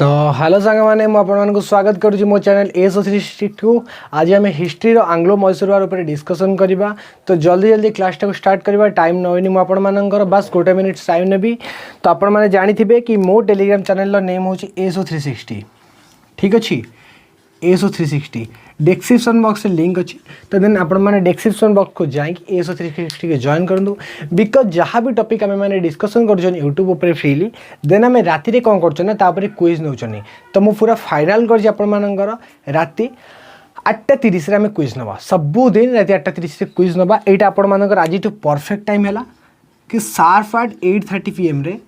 तो हेलो सांग मैंने मुझे स्वागत करुँच मो चैनल ASO362। आज आम हिस्ट्री आंग्लो मैसूर वार उपर डिस्कसन करवा। तो जल्दी जल्दी क्लास टाक स्टार्ट करवा। टाइम नौनी मुझे बस गोटे मिनिट टाइम नेबी। तो आपण मैंने जानी कि मो टेलीग्राम चैनल नेम हूँ ASO360। ठीक अच्छे ASO360 डिस्क्रिप्शन बॉक्स में लिंक अच्छी। तो देन आपण मैंने डिस्क्रिप्शन बॉक्स को जाकि ASO360 के जॉइन करूँ। बिकज जहाँ भी टॉपिक आम मैंने डिस्कसन कर यूट्यूब पर फ्रीली देन आम राति कौन कर क्विज नौ। तो मुझे पूरा फाइनाल कर राति 8:30 आम क्विज नवा। सबुदिन राति 8:30 क्विज नवा। यहाँ आपर आज परफेक्ट टाइम है कि शार्प एट 8:30 PM रे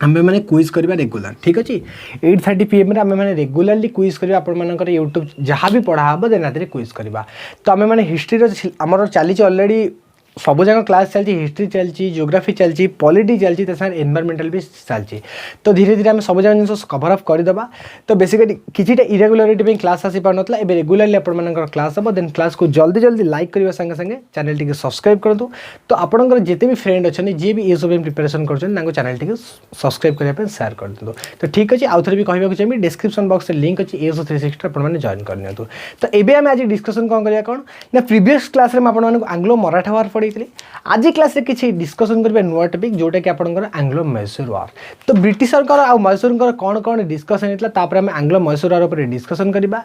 आम मैंने क्विज करवा रेगुलर। ठीक अच्छे 8:30 PM आम मैंने रेगुलाली क्विज करवा। आपर यूट्यूब जहाँ भी पढ़ा हम देन राति क्विज करवा। तो आम मैंने हिस्ट्री आमर चली अलरेडी सब जगह क्लास चलती। हिस्ट्री चलती, जियोग्राफी चलती, पॉलिटी चलती, एनवायरमेंटल भी चलती। तो धीरे धीरे आम सब जगह जिन कभर अप करदे। तो बेसिकली किसी इरेगुलारिटी क्लास आसी पार नाला। एबे रेगुलाली आपर क्लास हम। देन क्लास को जल्दी जल्दी लाइक करने संगे संगे चैनल टी सब्सक्राइब करूँ। तो आपंकर जिते भी फ्रेंड अच्छा जी भी ये सब प्रिपेरेसन कर चैनल टी सब्सक्राइब करने सेयार कर दिखाँ। तो ठीक अच्छे आउ थे भी कहूँ चाहिए डिस्क्रिप्शन बॉक्स में लिंक अच्छी ASO360 आपने जॉइन करनी। तो ये आम आज डिस्कसन कौन करा कौन ना प्रीवियस क्लास में आपको आंग्लो मराठा वार पढ़ी। आज क्लास में किसी डिस्कसन करेंगे नुआ टॉपिक जोटा कि आपंकर आंग्लो मैसूर वार। तो ब्रिटिशर आ मैसूर कौन कौन डिस्कसन होता आम आंग्लो मैसूर वार पर डिस्कसन करवा।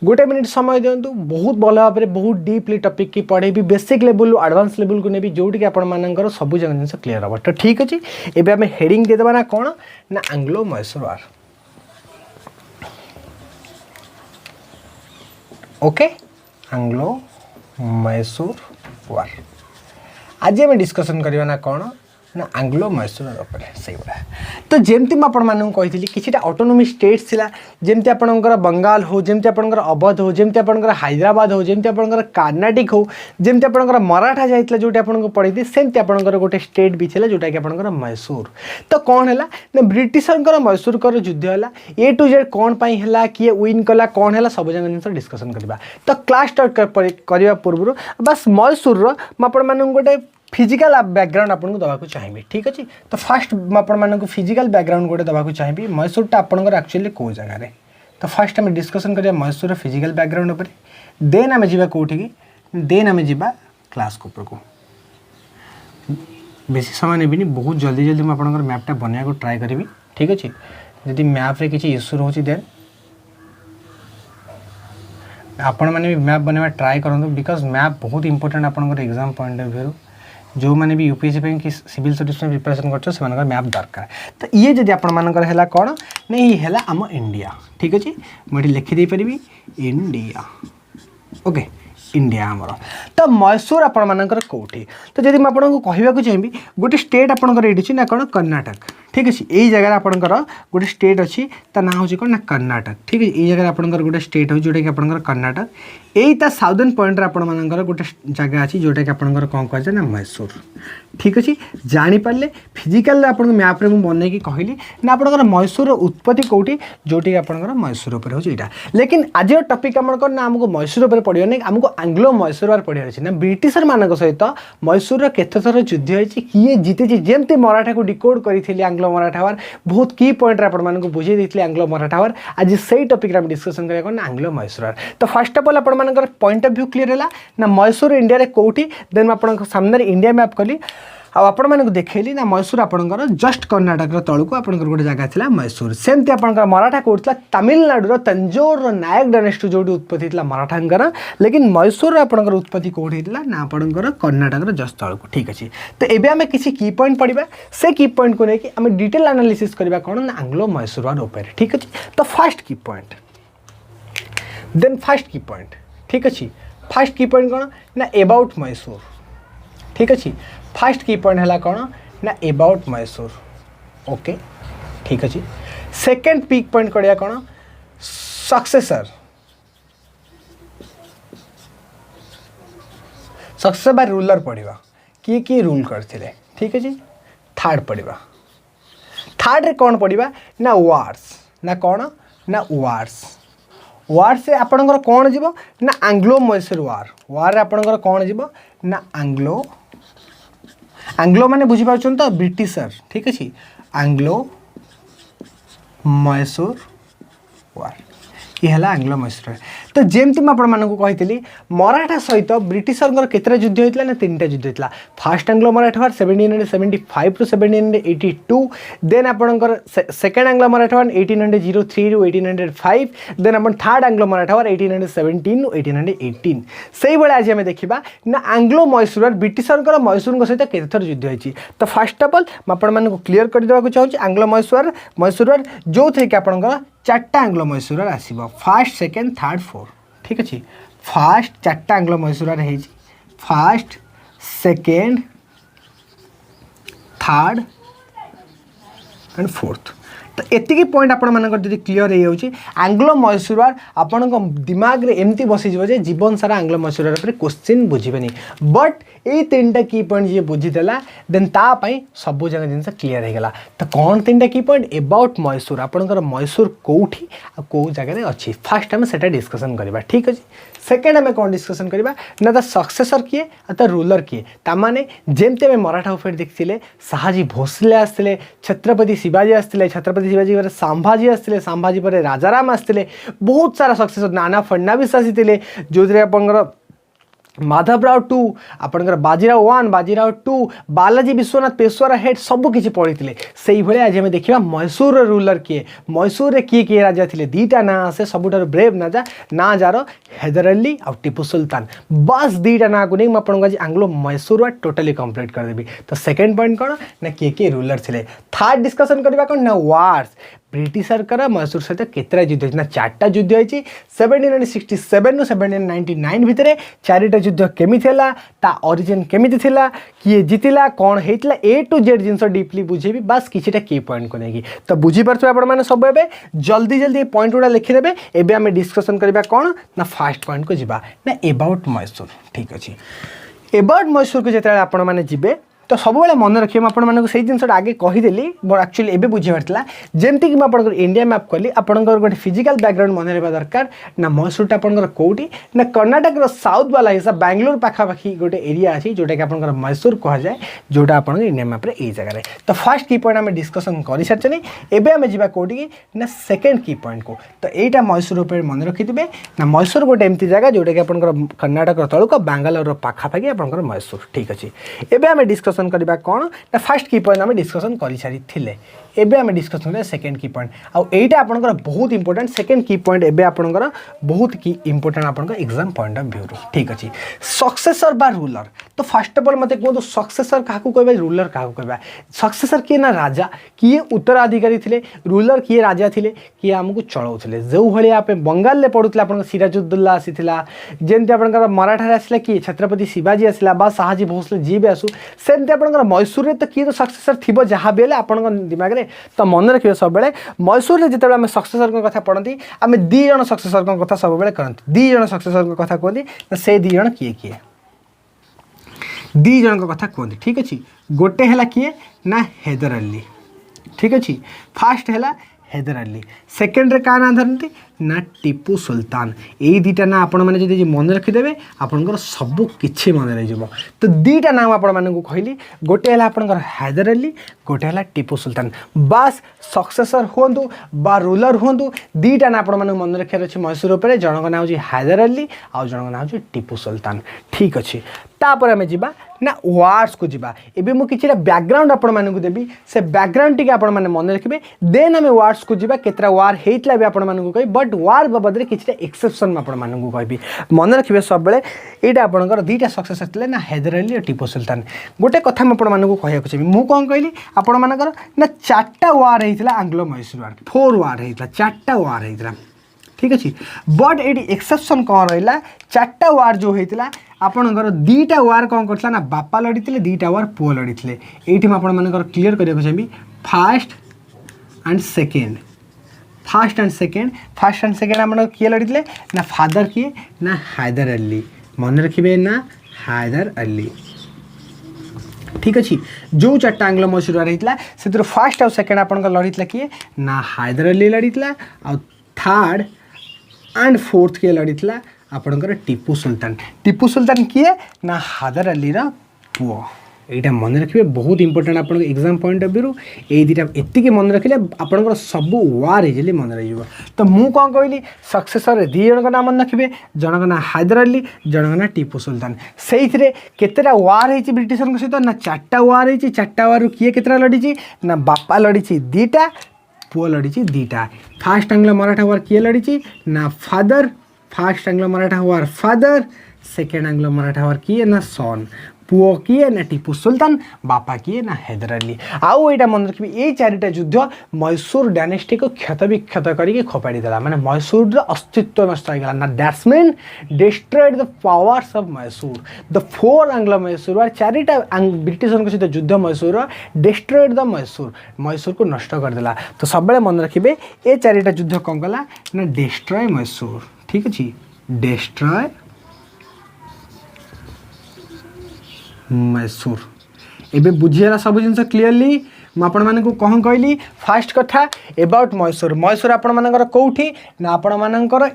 गोटे मिनिट समय दिंतु। बहुत भल भाव में बहुत डीपली टॉपिक की पढ़ेबी बेसिक लेवल एडवांस लेवल को नेबी जोटी आपर सब जगह जिन क्लीयर हम। तो ठीक अच्छे एबे आम हेडिंग देदेबा ना कौन ना आंग्लो मैसूर वार। ओके आंग्लो मैसूर वार आज आम डिस्कसन करवा ना कौन ना आंग्लो मैसूर से भाया। तो जमती मुझे कही कि ऑटोनोमी स्टेट्स थिला जमती आपणकर बंगाल हो, जमती आपणकर अवध हो, जमती आपणकर हैदराबाद हो, जमती आपणकर कर्नाटिक हो, जमती आपणकर मराठा जाइए जोटी आपको पढ़ी सेमती आपणकर गोटे स्टेट भी थिला जोटा कि आपणकर मैसूर। तो कौन है ना ब्रिटिशर मैसूर कर युद्ध है A to Z कौन पाई है किए विन कला कौन है सब जगह जिन डिस्कसन करवा। तो क्लास स्टार्ट करने पूर्व बस मैसूर मुझे गोटे फिजिकल बैकग्राउंड आपको दवाक चाहिए। ठीक अच्छे तो फास्ट मुझे फिजिकल बैकग्राउंड गोटे दवाक चाहिए मैसूरटा आपंकर एक्चुअली कौ जगार। तो फास्ट आम डिस्कसन करिया मैसूर फिजिकल बैकग्राउंड उपर। देन आम जा कौटी देन आम जा क्लास को बेसी समय नेबिनी। बहुत जल्दी जल्दी मुझे मैपटा बनवाक ट्राए करी। ठीक अच्छे जदि मैप्रे किसी इश्यू रोचे देन आपण मैंने भी मैप बनवा ट्राए करूँ। बिकज मैप बहुत इंपोर्टेंट आपंकर एग्जाम पॉइंट ऑफ व्यू जो मैंने भी यूपीएससी कि सिविल सर्विस में प्रिपरेशन कर मैप दरकार। तो ये जब आपर है कौन ना ये है आम इंडिया। ठीक अच्छे मुझे लिखिदे पारि इंडिया। ओके इंडिया आमर। तो मैसूर आपर कौटी। तो जब मुझे कहवाक चाहिए गोटे स्टेट आपंकर ये ना कौन कर्नाटक। ठीक अच्छे यही जगह आपंकर गोटे स्टेट अच्छी ता ना हूँ कौन ना कर्नाटक। ठीक है ये जगह आपंकर गोटे स्टेट हो जोटा कि आपंकर कर्नाटक। यही ता साउदर्न पॉइंट आपर गोटे जगह अच्छी जोटा कि आपंकर कौन कह ना मैसूर। ठीक अच्छे जानीपारे फिजिकाल आप मैप्रे मुझे बनई कहली ना आपंकर मैसूर उत्पत्ति कौटी जोटी आपंकर मैसूर पर होता। लेकिन आज टॉपिक आम कौन ना आमको मैसूर पर पढ़ा नहीं आमको आंग्लो मैसूर वार पढ़ार अच्छे ना ब्रिटिशर मान सहित मैसूर केते थर युद्ध होती किए जीते जमती मराठा को डिकोड करी आंग्लो मराठा वार। बहुत की पॉइंट आपको बुझे देते आंग्लो मराठा वार। आज से टॉपिक डिस्कसन करें ना आंग्लो मैसूर वार। तो फर्स्ट ऑफ ऑल आपर पॉइंट ऑफ व्यू क्लियर है ना मैसूर इंडिया रे कौटी। देन आप सामने इंडिया मैप कली आपण मैंने देखली ना मैसूर आपंकर जस्ट कर्नाटक तौक आपंकर गोटे जगह थी मैसूर। सेमती आपंकर मराठा कौट तमिलनाडु तंजौर नायक डायनेस्टी जो उत्पत्ति थी मराठा। लेकिन मैसूर आपंकर उत्पत्ति कौटी ना आपंकर कर्नाटक जस्ट तौक। ठीक अच्छे तो ये आम किसी की पॉइंट पढ़ा से की पॉइंट को लेकिन आम डिटेल एनालिसिस करवा कौन ना आंग्लो मैसूर वार उपर। ठीक अच्छे तो फास्ट की पॉइंट देन फास्ट की पॉइंट। ठीक अच्छे फास्ट की पॉइंट कौन ना अबाउट मैसूर। ठीक अच्छे फास्ट की पॉइंट है कौन ना अबाउट मैसूर। ओके ठीक अच्छे सेकेंड पिक पॉइंट करिया कौन सक्सेसर। सक्सेसर बाय रूलर पढ़ा किए रूल करते। ठीक अच्छे थर्ड पढ़ा थर्ड रे कौन पढ़ा ना वार्स ना कौन ना वार्स। वार से आपणकर कौन जीव ना आंग्लो मैसूर वार। वार आपणकर कौन जीव ना आंग्लो आंग्लो माने बुझीपार तो ब्रिटिशर। ठीक अच्छे आंग्लो मैसूर वार ये है आंग्लो मैसूर वार। तो जमती मुझे मराठा सहित ब्रिटिशर केतटा युद्ध होता ना 3टा युद्ध होता। First Anglo Maratha war 1775 to 1782, then आपणकर second Anglo Maratha war 1803 to 1805, then आप third Anglo Maratha war 1817 to 1818। से भाई आज आम देखा ना Anglo Mysore war Britisher Mysore सहित केते थर युद्ध होती। तो फास्ट अफ ऑल मुझे क्लीयर करदेवाक चाहिए आंग्लो मैसूर वार जो थे कि आपणकर 4टा आंग्लो मैसूर वार आसो फास्ट सेकेंड थर्ड फोर्थ। ठीक अच्छे फास्ट 4टा आंग्लो मैसूर वार है fast second third and fourth. तो एतिकी पॉइंट आपड़ी क्लीयर हो जाए आंग्लो मैसूर वार आपण दिमाग रे एमती बसीजे जीवन सारा आंग्लो मैसूर वार क्वेश्चन बुझे बट ये 3टा की पॉइंट जी बुझीदेला देन तापाई सब जगह जिन क्लीयर हो गला। तो कौन 3टा की पॉइंट एबाउट मैसूर आपणकर मैसूर कौटी कौ जगह अच्छी फास्ट आम से डिस्कसन करवा। ठीक अच्छे सेकेंड आम कौन डिस्कसन करवा ना द सक्सेसर किए द रूलर किए ताने जमती आम मराठा उपर देखते शाहजी भोसले आसते छत्रपति शिवाजी आसते छत्रपति शिवाजी पर संभाजी आसते संभाजी पर राजाराम आसते बहुत सारा सक्सेसर नाना फडणवीस आसी जो आप माधवराव 2 आपणकर बाजीराव 1 बाजीराव 2 बालाजी विश्वनाथ पेशवारा हेड सबकि पढ़ी से भाई आज आम देखा मैसूर रूलर किए मैसूर रे किए किए राजा थे 2टा ना आसे सबुठ ब्रेव राजा ना जार हैदर अली और टीपू सुल्तान बस 2टा ना को नहीं आपको आज आंग्लो मैसूर वार टोटाली कंप्लीट करदेवी। तो सेकेंड पॉइंट कौन ना किए रूलर थे। थर्ड डिस्कसन करवा कौन ना वार्स ब्रिटिशर मैसूर सहित केतटा युद्ध होती ना 4टा युद्ध होती 1767 टू 1799 भितर 4टा युद्ध केमी थिला ता ओरिजिन केमी थिला किए जीतिला कौन होता ए टू जेड जिनस डीपली बुझेबी बस किछिटा की पॉइंट को लेकिन। तो बुझीपारे आप सब एवं जल्दी जल्दी पॉइंट गुड़ा लिखिदेवे एवं आम डिस्कसन करवा कौन ना फास्ट पॉइंट को जीवा ना एबाउट मैसूर। ठीक अच्छे एबाउट मैसूर को जिते आप जी तो सब मन रखिए मुझे से जिनसा आगे कहीदेली बट एक्चुअली एवं बुझार था जमती कि आप इंडिया मैप कली आपंकर गोटे फिजिकल बैकग्राउंड मन रहा दरकार ना मैसूर आपंकर कौटी ना कर्णाटक साउथ वाला हिस्सा बैंगलोर पाखापाखि गोटे एरिया अच्छी जोटा कि आपंकर मैसूर कह जाए जोटा आप इंडिया मैप्रे यही जगह। तो फास्ट की पॉइंट आम डिस्कसन कर सारी एवं आम जा कौटी ना सेकेंड की पॉइंट को। तो यहाँ मैसूर उपर मन रखिथे ना मैसूर गोटे एमती जगह जोटा कि आपंकर कर्णाटक तलुक बांगालोर पाखापाखि आपंकर मैसूर। ठीक अच्छे एवं आम डिस्कसन करवा कौन ना फास्ट की पॉइंट आम डिस्कसन कर सारी एवं आम डिस्कसन करें सेकेंड की पॉइंट आईटा आपंकर बहुत इंपोर्टेंट सेकेंड की पॉइंट एवं आपंकर बहुत की इंपोर्टेंट आपंकर एग्जाम पॉइंट ऑफ व्यू। ठीक अच्छे सक्सेसर बा रूलर। तो फर्स्ट अफ ऑल मत कहूँ सक्सेसर क्या कहवा रूलर क्या कहवा सक्सेसर किए ना राजा किए उत्तराधिकारी थे रूलर किए राजा थे किए आमको चलाऊे जो भाई आप बंगाल में पढ़ुले आप सिराजुद्दौला आसीला जमती आप मराठा आसला किए छत्रपति शिवाजी आसला बा शाहजी भोसले जी भी आसू सेमती आप मैसूर तो किए तो सक्सेसर थी जहाँ भी आप दिमाग में। तो मन रखिए सब मैसूर में जिते आम सक्सेसर कथा पढ़ती आम 2 जन सक्सेसर कथा सब करते 2 जन सक्सेसर कथा कहते से 2 जन किए किए 2 जन कथा कहते। ठीक अच्छे गोटे है किए ना हैदर अली। ठीक अच्छे फास्ट है हैदर अली सेकेंड रे क्या ना धरती ना टीपू सुल्तान यही 2टा ना आपण मैंने मन रखिदेवे आपंकर सब किछि मन रही। तो 2टा नाम आपको कहली गोटे है आपंकर हैदर अली गोटे है टीपू सुल्तान बास सक्सेसर हूँ बा रूलर हूँ 2टा ना आपण मन रखार अच्छे मैसूर उपर जन ना हूँ हैदर अली आउ जन ना हूँ टीपू सुल्तान। ठीक अच्छे तापर आम जा ना वार्स को जीवा एबे मु किछिटा बैकग्राउंड आपण मानकु देबी से बैकग्राउंड टिके आपण माने मन रखिबे देन आम वार्स को जीवा केतरा वार हेतला भी आपण मानकु कहि बट वार बाबद रे किछिटा एक्सेप्शन आपण मानकु कहबी मन रखिबे सब बेले एटा आपणकर 2टा सक्सेसर थिले ना हैदर अली और टीपू सुल्तान। गोटे कथा म आपण मानकु कहया को चाहि मु कोन कहली आपण मानकर ना 4टा वार हेतला आंग्लो मैसूर वार 4 वार हेतला 4टा वार हेतला। ठीक अच्छे बट ये एक्सेप्शन कौन रहा 4टा वार जो होता आपणकर 2टा वार कौन करता ना बापा लड़ी 2टा वार पुओ लड़ी ये आपंकर क्लीयर करने चाहिए fast and second fast and second आप किए लड़ी ना फादर किए ना हैदर अली मन रखिए ना हैदर अली। ठीक अच्छे जो 4टा आंग्लो मैसूर वार होता से फास्ट और सेकेंड आप लड़ी किए ना हैदर अली लड़ी आ थर्ड एंड फोर्थ किए लड़ी आपणकर टीपू सुल्तान किए ना हैदर अली पुओ। এইটা মনে রাখবে বহুত ইম্পর্টাট আপনার এক্সাম পয়েন্ট অফ ভিউ এই দুইটা এতিকি মনে রাখিলে আপনার সবু ওয়ার ইজিলি মনে রহব তো মু কম কহিলি সকসেসর দুই জনক না মনে রাখবে জনক না হায়দর আলী জনক না টিপু সুলতান সেইথিরে কেতেটা ওয়ার হয়েছি ব্রিটিশরଙ୍କ সহিত না 4টা ওয়ার হয়েছি 4টা ওয়ারু কিଏ কেতেটা লড়িছি না বাপা লড়িছি 2টা পুଅ লড়িছি 2টা ফার্স্ট আংলো মারাঠা ওয়ার কিଏ লড়িছি না ফাদর first আংলো Maratha war ফাদর second আংলো Maratha war কিଏ না সন পুଅ କିଏ ନା ଟିପୁ ସୁଲତାନ ବାପା କିଏ ନା ହାଇଦର ଅଲି ଆଉ ଏଇଟା ମନେ ରଖିବେ ଏଇ 4ଟା ଯୁଦ୍ଧ ମୈଶୂର ଡାଇନେଷ୍ଟିକୁ କ୍ଷତ ବିକ୍ଷତ କରିକି ଖୋପାଡ଼ି ଦେଲା ମାନେ ମୈଶୂରର ଅସ୍ତିତ୍ୱ ନଷ୍ଟ ହୋଇଗଲା ନା that's mean destroyed the powers of Mysore the 4 Anglo Mysore 4ଟା ବ୍ରିଟିଶଙ୍କ ସହିତ ଯୁଦ୍ଧ ମୈଶୂରର ଡିଷ୍ଟ୍ରଏଡ୍ ଦ ମୈଶୂରକୁ ନଷ୍ଟ କରିଦେଲା ତ ସବୁବେଳେ ମନେ ରଖିବେ ଏ 4ଟା ଯୁଦ୍ଧ କ'ଣ କଲା ନା ଡିଷ୍ଟ୍ରୟ ମୈଶୂର ଠିକ୍ ଅଛି ଡିଷ୍ଟ୍ରୟ मैसूर एबे बुझीगला सब जिन क्लीयरली मुझे कौन कहली फास्ट कथा एबाउट मैसूर मैसूर आपर कौटी ना आपर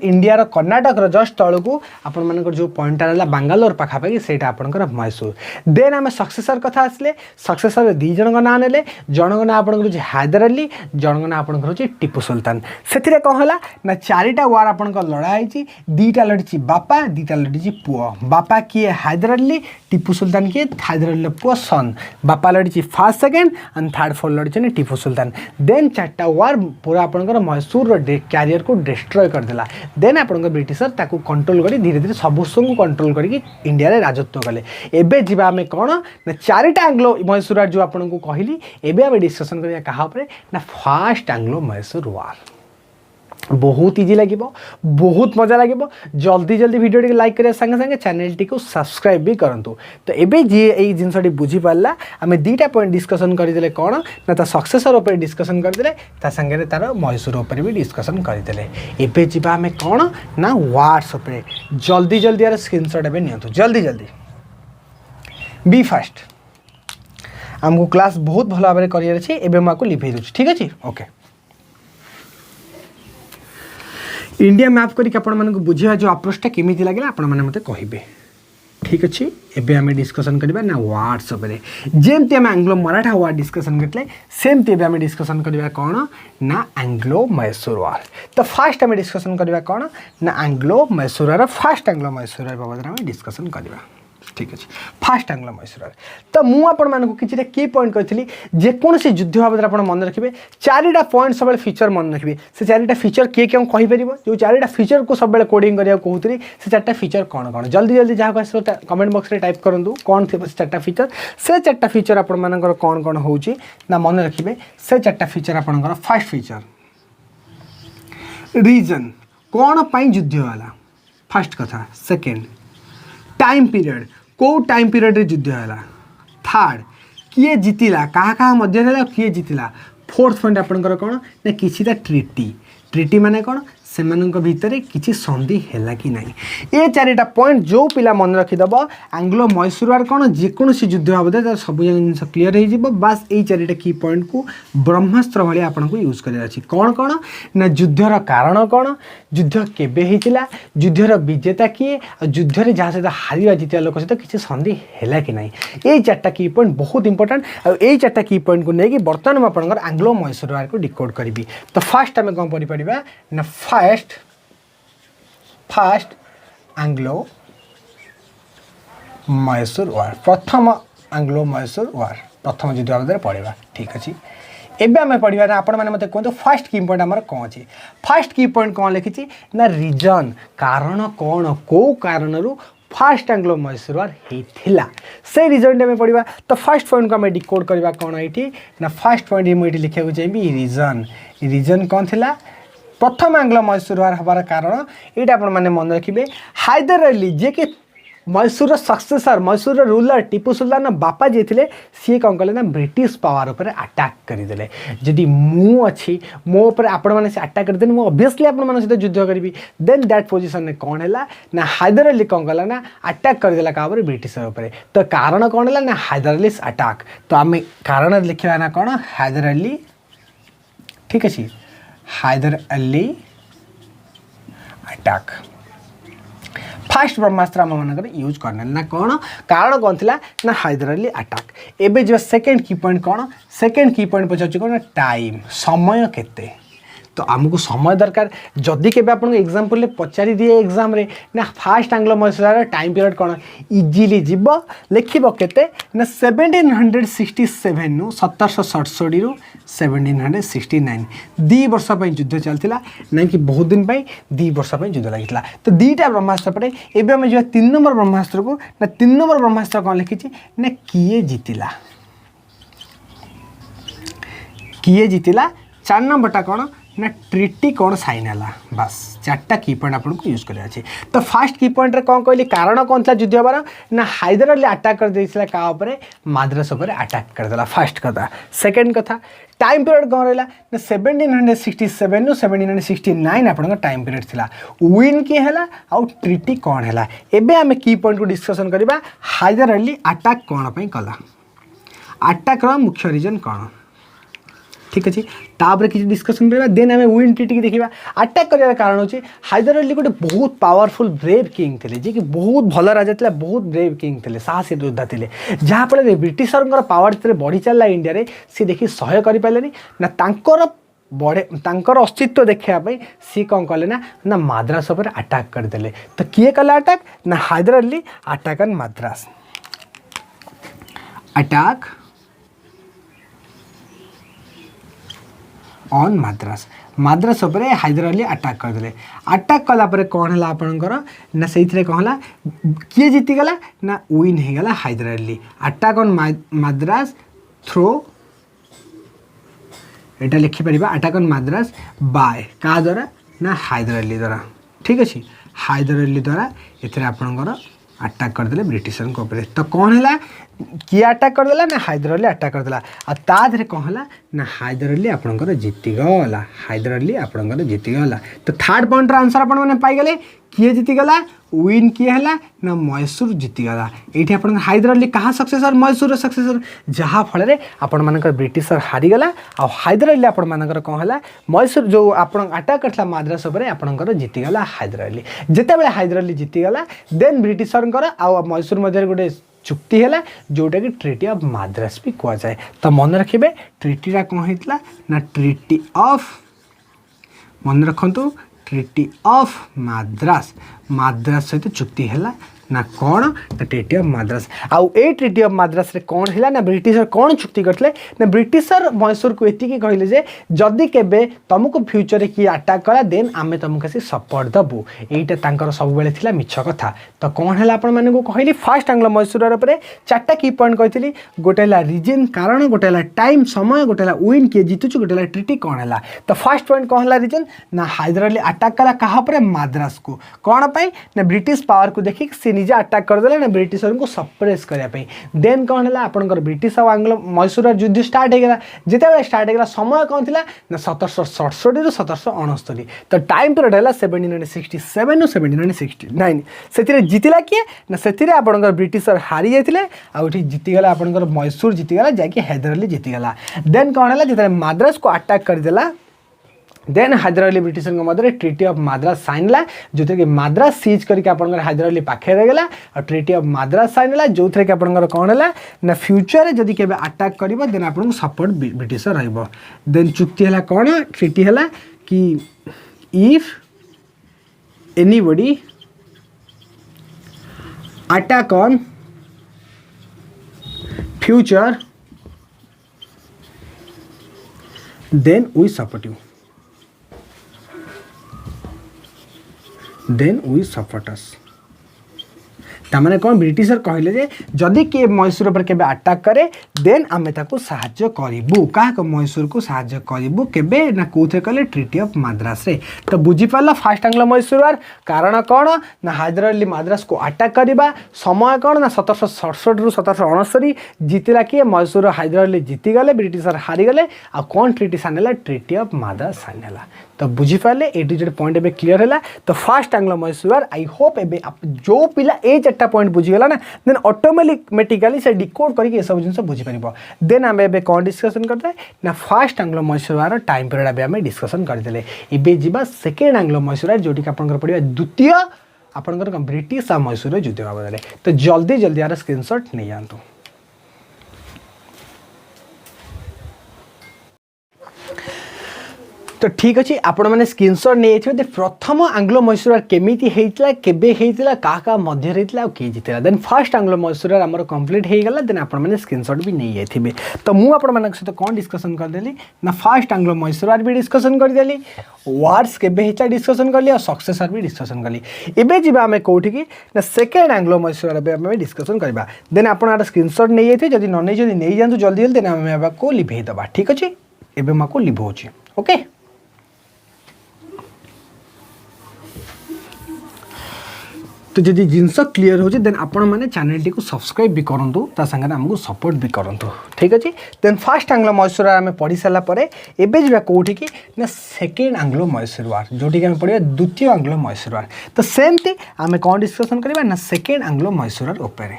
इंडिया कर्णाटक जस्ट तल को आपर जो पॉइंट रहा बांगालोर पाखापाखि से आपंकर मैसूर देन आम सक्सेसर कथा आसले सक्सेसर दी जन ना ने जनक ना आप हायदर अली जनक ना आपंकर हूँ टीपू सुल्तान से कौन है ना 4टा वार आप लड़ाई 2टा लड़ी बापा 2टा लड़ी पुओ बापा किए हायदर अली टीपू सुल्तान किए हायदर अली पुओ सन बापा लड़ी first second and third four लड़ी टीपू सुल्तान देन 4टा वार पूरा आपंकर मैसूर क्यारियर को डिस्ट्रॉय करदेला देन आप ब्रिटिशर ताकू कंट्रोल कर धीरे धीरे सब को कंट्रोल करके इंडिया रे राजत्व कले एबे जीवा आमे कौन ना 4टा आंग्लो मैसूर जो आपको कहली एबे आमे डिस्कसन करिया कहा उपरे ना फर्स्ट आंग्लो मैसूर वार बहुत इजी लगे बहुत मजा लगे जल्दी जल्दी वीडियो टी लाइक करिया संगे संगे चैनल टी को सब्सक्राइब भी करंतु तो एबे जी ए जिनसटी बुझी पाला आमे 2टा पॉइंट डिस्कशन करदेले कौन ना ता सक्सेसर ऊपर डिस्कशन करदेले ता संगे तार मैसूर ऊपर भी डिस्कशन करदेले एबे जीवा आमे कौन ना वार्स ऊपर जल्दी जल्दी यार स्क्रीनशॉट एबे नियंतु जल्दी जल्दी बी फास्ट हमको क्लास बहुत भल भाव में करियर अछि एबे माको लिखै दउछि ठीक अछि ओके इंडिया मैप करके आपण मानक बुझिया जो अप्रोचटा केमिति लागला आपण माने मते कहिबे ठीक अछि एबे हमें डिस्कशन करबा ना वार्ड्स ऊपर जेमते हम एंग्लो मराठा वार डिस्कशन करले सेमते एबे हमें डिस्कशन करबा कोन ना एंग्लो मैसूर वार तो फर्स्ट हमें डिस्कशन करबा कोन ना एंग्लो मैसूर वार फर्स्ट एंग्लो मैसूर वार बाबत हमें डिस्कशन करबा ठीक अच्छे फास्ट आंग्लो मैसूर तो मुझे किसी की पॉइंट कही जेकोसी युद्ध बाबद आप मन रखिए 4टा पॉइंट सब फीचर मन रखिए से 4टा फीचर किए क्या कहीपर जो 4टा फीचर को सब कोडिंग करा कहते से 4टा फीचर कौन कौन जल्दी जल्दी जहाँ आस कमेंट बॉक्स में टाइप करूँ कौन थी 4टा फीचर से 4टा फीचर आपर कौन कौन हो मन रखिए से 4टा फीचर आपर फास्ट फीचर रीजन कौन पाई युद्ध वाला फास्ट कथा सेकेंड टाइम पीरियड को टाइम पीरियड रे युद्ध है थर्ड किए जीतिला कहा कहा मध्य किए जीतिला फोर्थ पॉइंट आपंकर कौन ना किसी ट्रिटी ट्रिटी माने कौन से भितर किसी संधि है कि नहीं ये 4टा पॉइंट जो पिला मन रखीदेव आंग्लो मैसूर वार कौन जेकोसी युद्ध बाबद सब जिन क्लीयर हो बास यही 4टा की पॉइंट को ब्रह्मास्त्र भाई आपको यूज कर कौन कौन ना युद्धर कारण कौन युद्ध केबे होता युद्धर विजेता किए युद्ध जहाँ सहित हारिया जीतिया लोक सहित किसी संधि है कि नहीं ये 4टा की पॉइंट बहुत इंपोर्टेंट और यही 4टा की पॉइंट को लेकिन बर्तमान मुझे आंग्लो मैसूर वार को डिकोड करी तो फास्ट आम कौन पढ़ा ना फास्ट आंग्लो मैसूर वार प्रथम आंग्लो मैसूर वार प्रथम युद्ध बाबद पढ़ा ठीक अच्छे एबे आम पढ़ा ना आपण मैंने मत कहते फास्ट की पॉइंट आमर कौन अच्छे फास्ट की पॉइंट कौन लिखी ना रीजन कारण कौन कौ कारण फास्ट आंग्लो मैसूर वार होता से रिजन आम पढ़ा तो फास्ट पॉइंट को आम डिकोड करवा कौन ये ना फास्ट पॉइंट मुझे लिखा चाहिए रीजन रीजन कौन थिला प्रथम आंग्लो मैसूर वार हबार कारण ये मैंने मन रखिए हायदर अली जे कि मैसूर सक्सेसर मैसूर रूलर टीपू सुल्तान बापा जी थे सी कौन कले ना ब्रिटिश पावर उपर अटैक करदे जदि मु अच्छी मो उपर आपण मैंने अटैक करदे मुझे ऑब्वियसली आपण मान सहित युद्ध करी देन दैट पोजिशन में कौन है ना हायदर अली कौन कला ना अटैक करदेला क्या ब्रिटिशर उपर तो कारण कौन है ना हायदर अली अटैक तो आम कारण लिखा ना कौन हायदर अली ठीक अच्छे हायदर अली अटैक फास्ट ब्रह्मास्त्र आम मानकर यूज करने ना कौन कारण कौन थी ना हैदर अली अटैक। एबे जो सेकेंड की पॉइंट कौन सेकेंड की पॉइंट पचार कौन टाइम समय केते तो आमको समय दरकार जदि के आपको एग्जाम्पल पचारि दिए एग्जाम रे ना fast Anglo Mysore time period कौन इजिली जीव लिख के ना 1767 नु 1767 रु 1769 2 वर्ष युद्ध चलता ना कि बहुत दिन 2 वर्ष युद्ध लगी तो दुईटा ब्रह्मास्त्र पड़े एवं आम जो 3 नंबर ब्रह्मास्त्र को ना 3 नंबर ब्रह्मास्त्र कौन लिखी ना किए जीतिला 4 नंबरटा कौन ना ट्रिटी कौन साइन है बस 4टा की पॉइंट आपको यूज करा तो फास्ट की पॉइंट रे कौन कहली कारण कौन था युद्ध हबार ना हैदर अली अटैक कर देला का ऊपर माद्रास ऊपर अटैक करदेला फास्ट कथा। सेकेंड कथा टाइम पीरियड कौन रहा ना 1767 नु 1769 आपन टाइम पीरियड थिला विन किए है आउ ट्रिटी कौन है एबे आमे की पॉइंट को डिस्कशन करबा हैदर अली अटैक कौन पई कला अटैक रो मुख्य रीजन कौन ठीक अच्छे तापर किसी डिस्कसन करवा देन आम विन ट्रिटी की देखा अटैक कर कारण हो हैदर अली गोटे बहुत पावरफुल ब्रेव किंग थे जी कि बहुत भल राजा थे बहुत ब्रेव किंग थे साहसी योद्धा थे जहाँफल ब्रिटिशर पावर जो बढ़ी चलला इंडिया रे सी देखी सह्य करें ना तांकर बढ़े तांकर अस्तित्व देखापी सी कौन कले ना माद्रास पर अटैक करदे तो किए कला अटैक ना Hyder Ali attack on Madras attack on Madras Madras उपर हैदर अली अटैक करदे अटैक कलापर कौन है आपणकर ना से कौन है किए जीतीगला ना विन होगला Hyder Ali attack on Madras through एटा लिखिपर अटैक ऑन माद्रास बाय क्या द्वारा ना हैदर अली द्वारा ठीक अच्छे हैदर अली द्वारा ये आपणकर अटैक करदे ब्रिटिशर ऊपर तो कौन है किए अटैक करदेला ना हैदर अली अटैक करदेला आ ताधरे कौन है ना हैदर अली आपणकर जीतीगला हैदर अली आपणकर जीतीगला तो थर्ड पॉइंट आंसर आपण मैंने पाईगले किए जीतीगला विन किए है ना मैसूर जीतीगला ये हैदर अली कहाँ सक्सेसर मैसूर सक्सेसर जहाँ फल आपण मानकर ब्रिटिशर हारीगला आ हैदर अली आपण मानकर कौन है मैसूर जो आप अटैक करता माद्रास उपर आपणकर जीतीगला हैदर अली जिते हैदर अली जीतीगला देन ब्रिटिशर आ मैसूर मध्य गोटे चुक्ति है जोटा कि ट्रिटी ऑफ माद्रास भी कह जाए तो मन रखिए ट्रिटीटा कौन होता ना ट्रिटी ऑफ मन रखु ट्रिटी ऑफ माद्रास माद्रास सहित चुक्ति है ना कौन ना ट्रिटी ऑफ माद्रास आउ ए ट्रिटी ऑफ माद्रास रे कौन है ना ब्रिटिशर कौन चुक्ति करते ना ब्रिटिशर मैसूर को एति कहले जे जदि केबे तुमको फ्यूचर रे की अटैक कला देन आमे तुमको से सपोर्ट दबु एटा तांकर सब बेले थिला मिछ कथा तो कौन है आपण माने को कहली फास्ट आंग्लो मैसूर रे 4टा की पॉइंट कहली गोटे ला रीजन कारण गोटे ला टाइम समय गोटे ला विन किए जीतुछु गोटे ला ट्रिटी कौन है तो फर्स्ट पॉइंट कौन है रीजन ना हैदर अली अटैक कला कहा पर माद्रास को कौन पाई ना ब्रिटिश पावर को देखि से निजे अटैक करदे ना ब्रिटिशर को सप्रेस करने देन कौन है आपंकर ब्रिटिश और आंग्लो मैसूर युद्ध स्टार्ट होगा जिते स्टार्ट होगा समय कौन थी ना 1767 रु 1769 तो टाइम पीरियड है 1767 रु 1769 से जीतला किए ना से आपंकर ब्रिटिशर हारी जाते आउटी जीतीगला आपंकर मैसूर जीतीगला जैकि हैदर अली जीतीगला देन कौन है जिते माद्रास को अटैक करदेला देन हैदर अली ब्रिटिशर मध्य ट्रिटी ऑफ माद्रास साइन है जो थे कि माद्रास सीज करके आपंकर हैदर अली पाखे रहीगला और ट्रिटी ऑफ माद्रास साइन है जो थे कि आपंकर कौन है ना फ्यूचर जदि के अटैक कर देन आपको सपोर्ट ब्रिटिशर रहिबो देन चुक्ति है कौन ट्रिटी है कि if anybody attack on future then we support you then we support us तामाने कौन ब्रिटिशर कहले जे जदि के मैसूर पर केबे अटैक करे देन आमे ताको सहाय्य करिबु का मैसूर को सहाय्य करिबु केबे ना कोथे कहले ट्रिटी ऑफ माद्रास रे तो बुझी पाला फास्ट आंग्लो मैसूर वार कारण कौन ना हैदर अली माद्रास को अटैक करबा समय कौन ना 1767 रु 1769 जीतला कि मैसूर हैदर अली जीती गले ब्रिटिशर हारी गले आ कौन ट्रिटी सानेला ट्रिटी ऑफ माद्रास सानेला तो बुझी पाले ए टू जेड पॉइंट एबे क्लियर है तो fast Anglo Mysore I hope एबे जो पिला ए 4टा पॉइंट बुझीगला ना देन ऑटोमेटिकली से डिकोड करके ये सब जिन बुझी पार देन आम ए कौन डिस्कसन करते ना fast Anglo Mysore time period आम डिस्कसन करदे एबे जीवा सेकेंड आंग्लो मैसूर जोटी आप पढ़ा द्वितीय आपणकर ब्रिटिश आ मैसूर युद्ध बाबद। तो जल्दी जल्दी यार स्क्रीनशॉट नहीं जातु। तो ठीक अच्छे आपण मैंने स्क्रीनशॉट नहीं जाइए प्रथम आंग्लो मैसूर केमिति हेइतला केबे हेइतला का मध्य हेइतला के जीतला देन फर्स्ट आंग्लो मैसूर आमर कंप्लीट हो गला देन आपण मैंने स्क्रीनशॉट भी नहीं जाइए। तो मु आपण मानक सहित कौन डिस्कशन करदेली ना फर्स्ट आंग्लो मैसूर भी डिस्कशन करदेली वार्स केबे हेचा डिस्कशन करली और सक्सेसर भी डिस्कशन करली। एबे जिबा हमें कोठी की ना सेकंड आंग्लो मैसूर में डिस्कशन करबा देन आपण स्क्रीनशॉट नहीं जाइए जदि न नहीं जातु जल्दी जल्दी देन हमें को लिभे दबा। ठीक अच्छे एबे माको लिभौची ओके। तो जदि जिनस क्लीयर हो देन आपण मैंने चैनल टी को सब्सक्राइब भी करूँ ता संगे आमको सपोर्ट भी करूँ। ठीक अच्छे देन फर्स्ट आंग्लो मैसूर आम पढ़ी सारापर एबे जा कौटी की ना सेकेंड आंग्लो मैसूर वार जोटि आम पढ़ा द्वितीय आंग्लो मैसूर वार। तो सेमती आम कौन डिस्कसन करवा ना सेकेंड आंग्लो मैसूर उपर।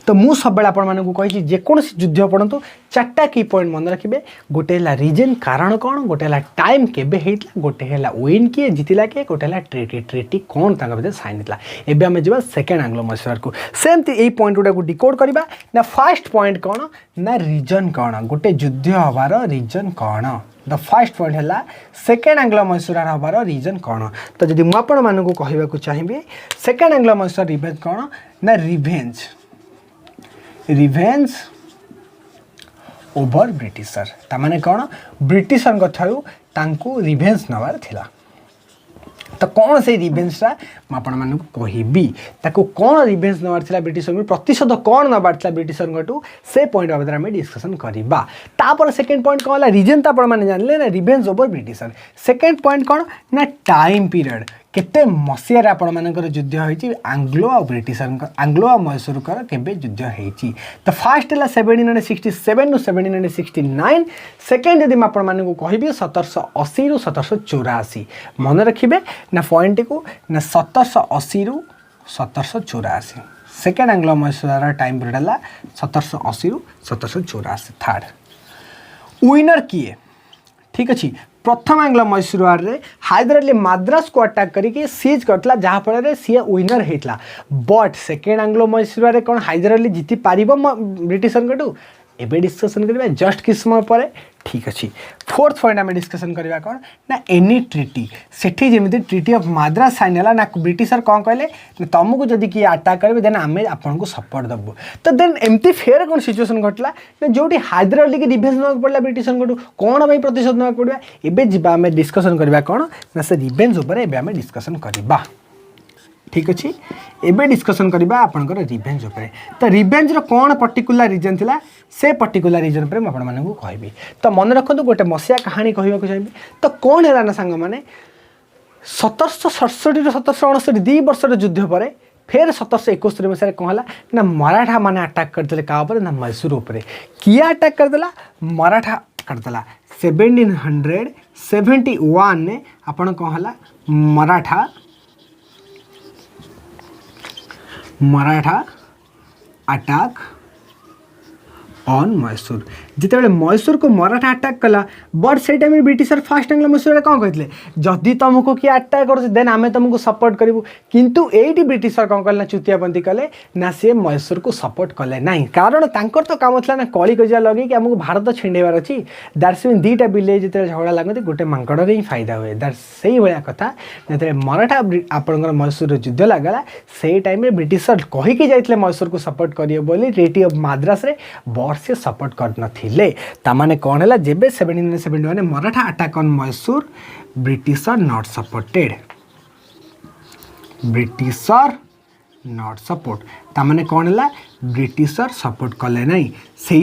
तो मु सब आपण मानक कही जेकोसी युद्ध पढ़ु चार्टा की पॉइंट मन रखिए गोटे है रीजन कारण कौन गोटे है टाइम केबे हेइतला गोटे है विन किए जीतिला किए गोटे है ट्रिटी कौन भर साइन होता। एबे आम जा सेकेंड आंग्लो मैसूर को सेमती यही पॉइंट गुड़ा को डिकोड करवा ना फर्स्ट पॉइंट कौन ना रीजन कौन गोटे युद्ध हबार रीजन कौन। द फर्स्ट पॉइंट है सेकेंड आंग्लो मैसूर हबार रीजन कौन। तो जब मुझे मानक कहवाक चाहिए सेकेंड आंग्लो मैसूर रिवेंज कौन ना रिवेंज ओवर ब्रिटिशर ताने कौन ब्रिटिशर ठारू तांको रिवेंज नवार थिला। तो कौन से रिवेंजटा मुझे मानक कहबी ताको कौन रिवेंज नवार थिला ब्रिटिशर प्रतिशोध कौन नवार थिला ब्रिटिशर टू से पॉइंट बाबद आम डिस्कसन करवा। तापर सेकेंड पॉइंट कौन है रीजन तो आपने जानले ना revenge over britisher. Second point कौन ना टाइम पीरियड केते मसीहार आपण मानकर युद्ध होईची आंग्लो आ ब्रिटिशर आंग्लो आ मैसूर केबे युद्ध होईची। तो फर्स्ट है 1767 टू 1769 सेकेंड यदि मैं आपण मानक कहबी 1780 रु 1784 मन रखिए ना पॉइंट को ना 1780 रु 1784 second Anglo Mysore time period है 1780 रु 1784 थर्ड विनर किए। ठीक अच्छे प्रथम आंग्लो मैसूर वार रे हैदर अली मद्रास को अटैक करके सीज करतला जहाँफल सी विनर होता। But second Anglo Mysore war कौन हैदर अली जीति पार ब्रिटिशर टू एबे डिस्कसन करवा जस्ट किस समय पर। ठीक अच्छे फोर्थ पॉइंट आम डिस्कसन करवा कौन ना एनी ट्रिटी सेठी जमी ट्रिटी ऑफ मद्रास साइन है ना ब्रिटिशर कौन कहले तुमको जदि किए अटैक करेंगे देन आम आपको सपोर्ट देवु। तो देन एमती फेर कौन सिचुएसन घटला ना जो हैदर अली की रिवेंज ना पड़ा ब्रिटिशर को कौन भाई प्रतिशोध ना पड़ा एबे जीवा आम डिस्कसन करवा कौन ना से रिवेंज उपर एबे आम डिस्कसन करवा। ठीक अच्छे एबे डिस्कसन करवा आपनकर रिवेंज उपर। तो रिवेंज रो कौन पर्टिकुलर रीजन थिला से पर्टिकुलर रीजन पर आपण मानक कहबी। तो मन रखु गोटे मसीहा कहानी कहवाक चाहिए। तो कौन है ना सांग मैंने 1767 रु 1769 2 वर्ष युद्ध पर फिर 1771 मसीह कौन है ना मराठा माने अटैक करते क्या ना मैसूर उपर किए अटैक करदेला मराठा करदेला 1771 ने आपण कौन है मराठा अटैक ऑन मैसूर जिते मैसूर को मराठा अटैक कला बट से time britisher fast Anglo Mysore कौन कहते जदि तुमको किए अटैक कर देन आम तुमको सपोर्ट करूँ किंतु एटी ब्रिटिशर कौन कले ना चुतियापंथी कले ना सी मैसूर को सपोर्ट कले ना कारण तांकर तो काम था ना कली कजिया लगे कि आमको भारत छेड़ार अच्छी दैट्स मीन दुईटा बिले जो झगड़ा लगती गोटे मांकड़ ही फायदा हुए दैट से भाया कथा जो मराठा आपंकर मैसूर युद्ध लगला से टाइम ब्रिटिशर कहीकि जाते मैसूर को सपोर्ट करेंगे बोली ट्रिटी ऑफ मद्रास से सपोर्ट करनथिले तामाने कौन है जेबे 1771 Maratha attack on Mysore Britisher not support तामाने कौन है ब्रिटिशर सपोर्ट कले ना से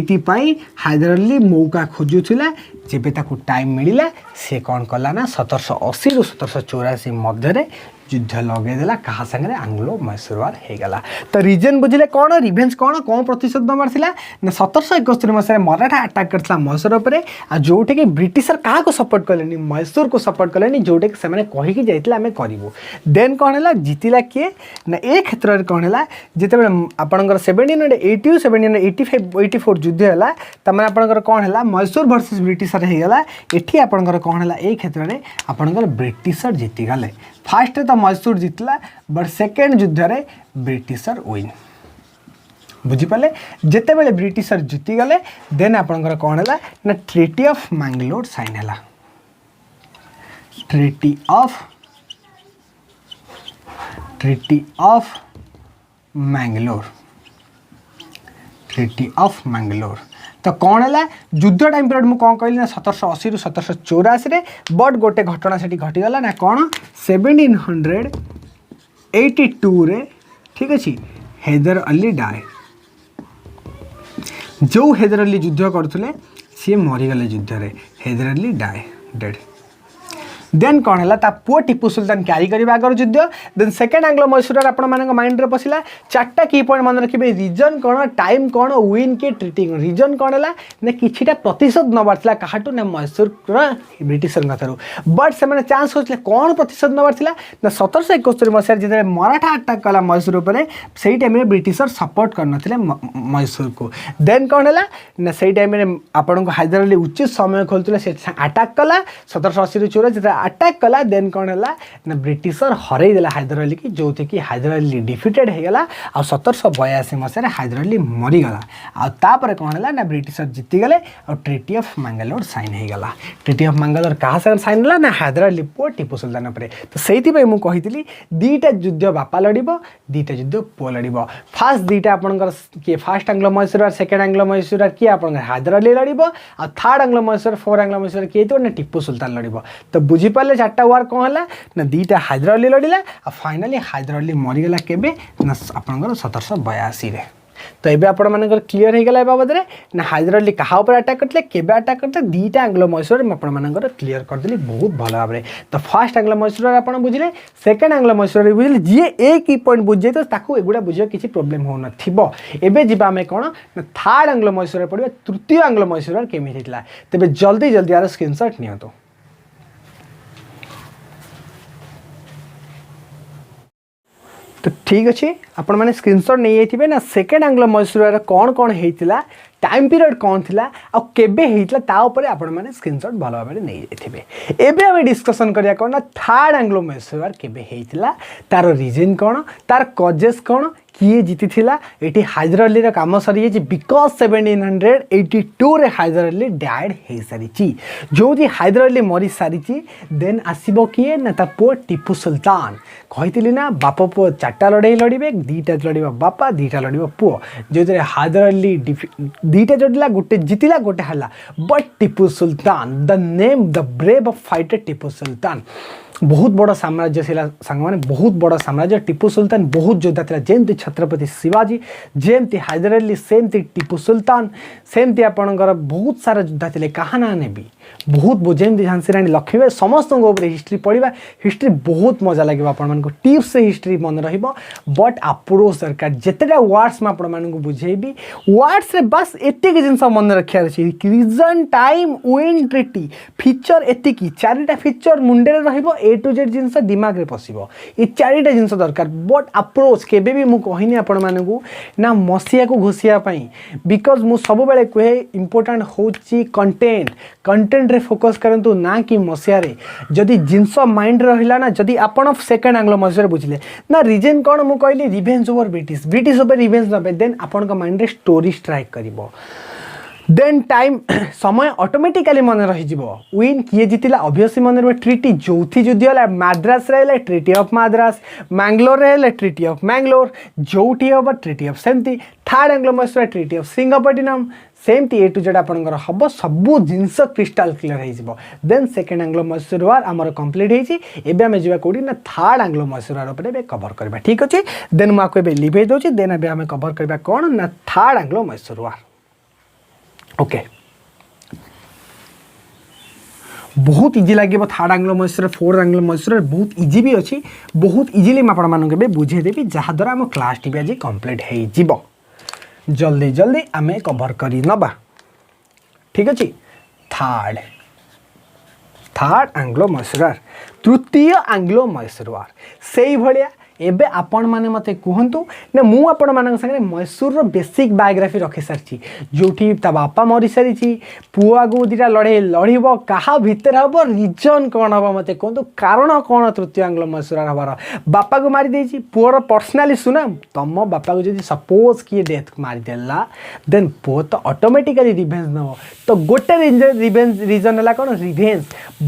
हैदर अली मौका खोजुला जेबे ताकू टाइम मिलला से कौन कला ना 1780 रु 1784 मध्य युद्ध लगेदेला कहा संगे आंग्लो मैसूर वार हो गला। तो रीजन बुझे कौन रिवेंज कौन कौन प्रतिशोध नबार था ना 1771 मसीह मराठा अटैक करता मैसूर उपर आ जोटे कि ब्रिटिशर क्या को सपोर्ट कले मैसूर को सपोर्ट कले जोटे कि से कहीकि जाते आम करूँ देन कौन है जीतिला किए ना ए क्षेत्र में कौन है जिते आपंकर 1780 1785 84 युद्ध है तमें आपंकर कौन है मैसूर वर्सेस ब्रिटिशर होगला। एटी आपंकर कौन है ये क्षेत्र में आपंकर ब्रिटिशर जीतीगले फास्ट तो मैसूर जितला बट सेकेंड युद्ध रे ब्रिटिशर विन बुझीपारे जिते बड़े ब्रिटिशर जीतीगले देन आपंकर कौन है ना ट्रिटी ऑफ मैंगलोर साइन है ट्रिटी ऑफ मैंगलोर तो कौन है युद्ध टाइम पीरियड मुझे कौन कहली ना 1780 रु 1784 बट गोटे घटना से घटीगला ना कौन 1782 रे ठीक अच्छे हैदर अली डाए जो हैदर अली युद्ध करते सी मरीगले युद्ध रे Hyder Ali died then कौन है पुओ टीपू सुल्तान क्यारी करेंगे आगर युद्ध देन सेकेंड आंग्लो मैसूर आप माइंड में पशिला चार्टा की पॉइंट मन रखिए रिजन कौन टाइम कौन विन के ट्रिटी रिजन कौन है ना किछिटा प्रतिशोध नबार क्या ना मैसूर ब्रिटिशर बट से चान्स होते कौन प्रतिशोध नबार ना 1771 मसीह जो मराठा अटाक कला मैसूर उपर से टाइम ब्रिटिशर सपोर्ट करते मैसूर को देन कौन है ना से टाइम आपन को हैदर अली उचित समय खोलते से अटाक कला 1780 चौरा अटैक कला देन कौन है ना ब्रिटिशर हरई देला हैदर अली की जो थी कि हैदर अली डिफिटेड हो गला आ 1782 मसीह हैदर अली मरीगला आपर कौन है ना ब्रिटिशर जीतीगले और ट्रिटी ऑफ मैंगलोर साइन हो गला ट्रिटी ऑफ मैंगलोर क्या साइन है ना हैदर अली पुओ टीपू सुल्तान उपर तो से मुझे दीटा युद्ध बापा लड़ दीटा युद्ध पुओ लड़ फास्ट दीटा आपंकर किए first Anglo Mysore second Anglo Mysore किए आप हैदर अली लड़ आ third Anglo Mysore fourth Anglo Mysore किए तो ना टीपू सुल्तान लड़ तो बुझीपारे चार्टा वार कौन है ना दीटा हैदर अली लड़िला आ फाइनाली हैदर अली मरीगला केबे ना आपंकर 1782 तो ये आपण मानकर क्लीयर हो गला बाबद में ना हैदर अली क्या अटैक करते केबे अटैक करते दीटा आंग्लो मैसूर में आपंकर क्लीयर करदेली बहुत भल भाव में तो फास्ट आंग्लो मैसूर आप बुझे सेकेंड आंग्लो मैसूर बुझे जी एक ही पॉइंट बुझे तो एगुड़ा बुझे किसी प्रोब्लेम हो नबे जी आम कौन ना थर्ड आंग्लो मैसूर पढ़ा तृतीय आंग्लो मैसूर केमी होता तेज जल्दी जल्दी यार स्क्रीनशॉट नि तो ठीक अच्छे आपण मैंने स्क्रीनशॉट नहीं जाइए ना सेकेंड आंग्लो मैसूर कौन कौन होता टाइम पीरियड कौन थी आबे होता आपण मैंने स्क्रीनशॉट भल भाव में नहीं जाइए एबे आम डिस्कसन करिया कौन ना थर्ड आंग्लो मैसूर केबे होता तार रीजन कौन तार कजेस कौन किए जीति ये हैदर अली काम सरी बिकज 1782 रे हैदर अली डायड हो सारी जो हैदर अली मरी सारी देन आसब किए ना पुओ टीपू सुल्तान कही ना बाप पुओ चार्टा लड़ाई लड़े दीटा लड़ बापा दीटा लड़ पुओ जो हैदर अली दीटा जोड़ा गोटे जीतला गोटे है but Tipu Sultan the name the brave of fighter Tipu Sultan बहुत बड़ साम्राज्य सांग मैंने बहुत बड़ साम्राज्य टीपू सुल्तान बहुत योद्धा था जमती छत्रपति शिवाजी जमती हैदर अली सेमती टीपू सुल्तान सेमती आपणकर बहुत सारा योद्धा थे क्या ना ने भी बहुत जमती झांसी रानी लक्ष्मीबाई समस्त हिस्ट्री पढ़ा हिस्ट्री बहुत मजा लगे आपण टिप्स से हिस्ट्री मन रट अप्रोच दरकार जितेटा वर्ड्स में आपण बुझेबी वर्ड्स रे बस एतिक जिनस मन रखार अच्छे रीजन टाइम विन ट्रिटी फीचर एतिकी चारिटा फीचर मुंडे रहिबो ए टू जेड जिनस दिमाग रे पशिबो ये चारिटा जिनस दरकार बट अप्रोच केबे भी मु कहिनी आपण मानकू ना मसिया को घोषिया पई बिकॉज मु सब बेले कहे इंपोर्टेंट होची कंटेंट कंटेंट रे फोकस करंतु ना कि मसिया रे जदी जिनस माइंड रहिला ना जदी आपण सेकंड आंग्लो मैसूर बुझले ना रीजन कोन मु कहली revenge over British over revenge नबे देन आपण का माइंड रे स्टोरी स्ट्राइक करिवो देन टाइम समय ऑटोमेटिकली मन रही विन किए जीतला ऑब्वियसली मन रही ट्रिटी चौथी युद्ध है मद्रास रे ट्रिटी ऑफ मद्रास मैंगलोर रे ट्रिटी ऑफ मैंगलोर जोठी हम ट्रिटी ऑफ सेमती third Anglo Mysore treaty of Seringapatam सेमती ए टू जेड आपंकर हम सबू जिनस क्रिस्टाल क्लीयर हो then second Anglo Mysore war आमर कंप्लीट होती एबे आम जा कौटी ना थर्ड आंग्लो मैसूर वार उपर कवर करवा ठीक अच्छे देन मुझे लिभे दूसरी देन एबे आम कवर करवा कौन ना थर्ड आंग्लो मैसूर वार ओके बहुत इजी लगे third Anglo Mysore fourth Anglo Mysore बहुत इजी भी अच्छी बहुत इजिली मुझे बुझेदेवी जहाद्वारा आम क्लास टी भी आज कंप्लीट हो जल्दी जल्दी आम कवर कर नबा ठीक अच्छे थर्ड आंग्लो मैसूर तृतीय आंग्लो मैसूर से भाया एबे आपण माने मते कहंतु ना मु आपण मान संगे मैसूर रो बेसिक बायोग्राफी रखि सारछि जोठी ता बापा मरि सारिछि पुओ आगु दिटा लड़े लड़िबो कहा भितर हबो रीजन कोन हबो मते कहंतु कारण कोन तृतीय आंग्लो मैसूर हबार बापा को मारि देछि पुओ रो पर्सनली सुना तम बापा को जदि सपोज किए डेथ मारि देला देन पुओ तो ऑटोमेटिकली रिवेंज नबो तो गोटे रिवेंज रीजन हला कोन रिवेंज